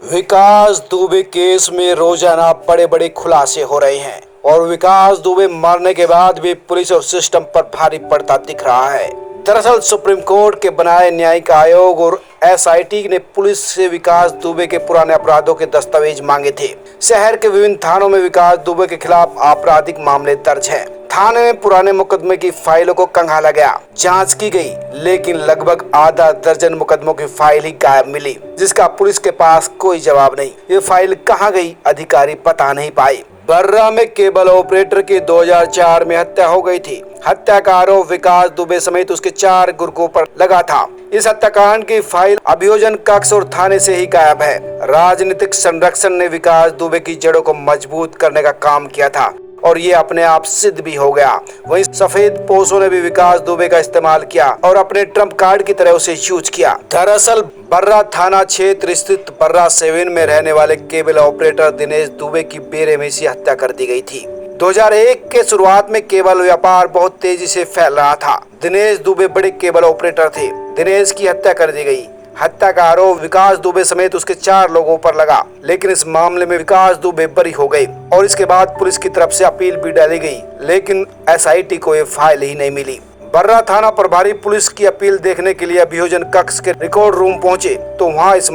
विकास Dubey case में रोजाना बड़े बड़े खुलासे हो रहे हैं और विकास दुबे मरने के बाद भी पुलिस और सिस्टम पर भारी पड़ता दिख रहा है। दरअसल सुप्रीम कोर्ट के बनाए न्यायिक आयोग और एसआईटी ने पुलिस से विकास दुबे के पुराने अपराधों के दस्तावेज मांगे थे। शहर के विभिन्न थानों में विकास दुबे के खिलाफ आपराधिक मामले दर्ज हैं। थाने में पुराने मुकदमे की फाइलों को खंगाला गया, जांच की गई, लेकिन लगभग आधा दर्जन मुकदमों की फाइल ही गायब मिली, जिसका पुलिस के पास कोई जवाब नहीं। ये फाइल कहां गई, अधिकारी पता नहीं पाए। बर्रा में केबल ऑपरेटर की 2004 में हत्या हो गई थी। हत्या का आरोप विकास दुबे समेत उसके 4 गुर्गों पर लगा था। इस हत्याकांड की फाइल अभियोजन कक्ष और थाने से ही गायब है। राजनीतिक संरक्षण ने विकास दुबे की जड़ों को मजबूत करने का काम किया था और ये अपने आप सिद्ध भी हो गया। वहीं सफेद पोसों ने भी विकास दुबे का इस्तेमाल किया और अपने ट्रम्प कार्ड की तरह उसे यूज किया। दरअसल बर्रा थाना क्षेत्र स्थित बर्रा 7 में रहने वाले केबल ऑपरेटर दिनेश दुबे की बेरहमी हत्या कर दी गई थी। 2001 के शुरुआत में केबल व्यापार बहुत तेजी से फैल रहा था। दिनेश दुबे बड़े केबल ऑपरेटर थे। दिनेश की हत्या कर दी गई। हत्या का आरोप विकास दुबे समेत उसके 4 लोगों पर लगा, लेकिन इस मामले में विकास दुबे बरी हो गए और इसके बाद पुलिस की तरफ से अपील भी डाली गई, लेकिन एसआईटी को ये फाइल ही नहीं मिली। बर्रा थाना प्रभारी पुलिस की अपील देखने के लिए अभियोजन कक्ष के रिकॉर्ड रूम पहुंचे तो वहां इस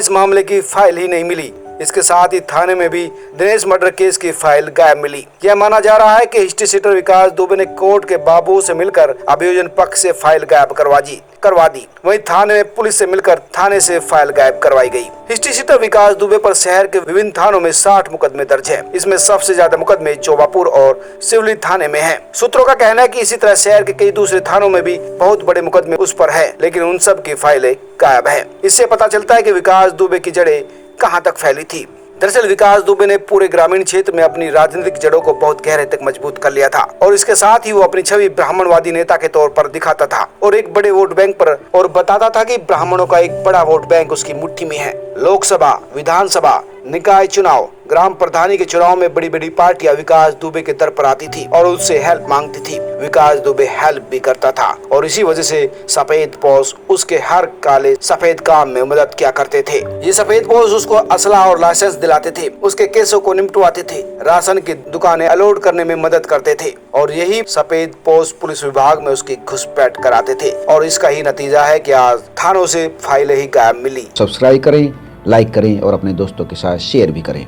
मामले की फाइल ही नहीं मिली। इसके साथ ही थाने में भी दिनेश मर्डर केस की फाइल गायब मिली। यह माना जा रहा है कि हिस्ट्री शीटर विकास दुबे ने कोर्ट के बाबू से मिलकर अभियोजन पक्ष से फाइल गायब करवा दी। वहीं थाने में पुलिस से मिलकर थाने से फाइल गायब करवाई गई। हिस्ट्री शीटर विकास दुबे पर शहर के विभिन्न थानों में 60 मुकदमे दर्ज हैं। इसमें सबसे ज्यादा मुकदमे चौबापुर और सिवली थाने में हैं। सूत्रों का कहना है कि इसी तरह शहर के कई दूसरे थानों में भी बहुत बड़े मुकदमे उस पर है, लेकिन उन सब की फाइलें गायब है। इससे पता चलता है कि विकास दुबे की जड़ें कहां तक फैली थी। दरअसल विकास दुबे ने पूरे ग्रामीण क्षेत्र में अपनी राजनीतिक जड़ों को बहुत गहरे तक मजबूत कर लिया था और इसके साथ ही वो अपनी छवि ब्राह्मणवादी नेता के तौर पर दिखाता था और एक बड़े वोट बैंक पर और बताता था कि ब्राह्मणों का एक बड़ा वोट बैंक उसकी मुट्ठी में है। लोकसभा, विधानसभा, निकाय चुनाव, ग्राम प्रधानी के चुनाव में बड़ी बड़ी पार्टियां विकास दुबे के दर पर आती थी और उससे हेल्प मांगती थी। विकास दुबे हेल्प भी करता था और इसी वजह से सफेद पोस उसके हर काले सफेद काम में मदद किया करते थे। ये सफेद पोस उसको असला और लाइसेंस दिलाते थे, उसके केसों को निपटवाते थे, राशन की दुकानें अलॉट करने में मदद करते थे और यही सफेद पोस पुलिस विभाग में उसकी घुसपैठ कराते थे और इसका ही नतीजा है कि आज थानों से फाइलें ही गायब मिली। सब्सक्राइब करें, लाइक करें और अपने दोस्तों के साथ शेयर भी करें।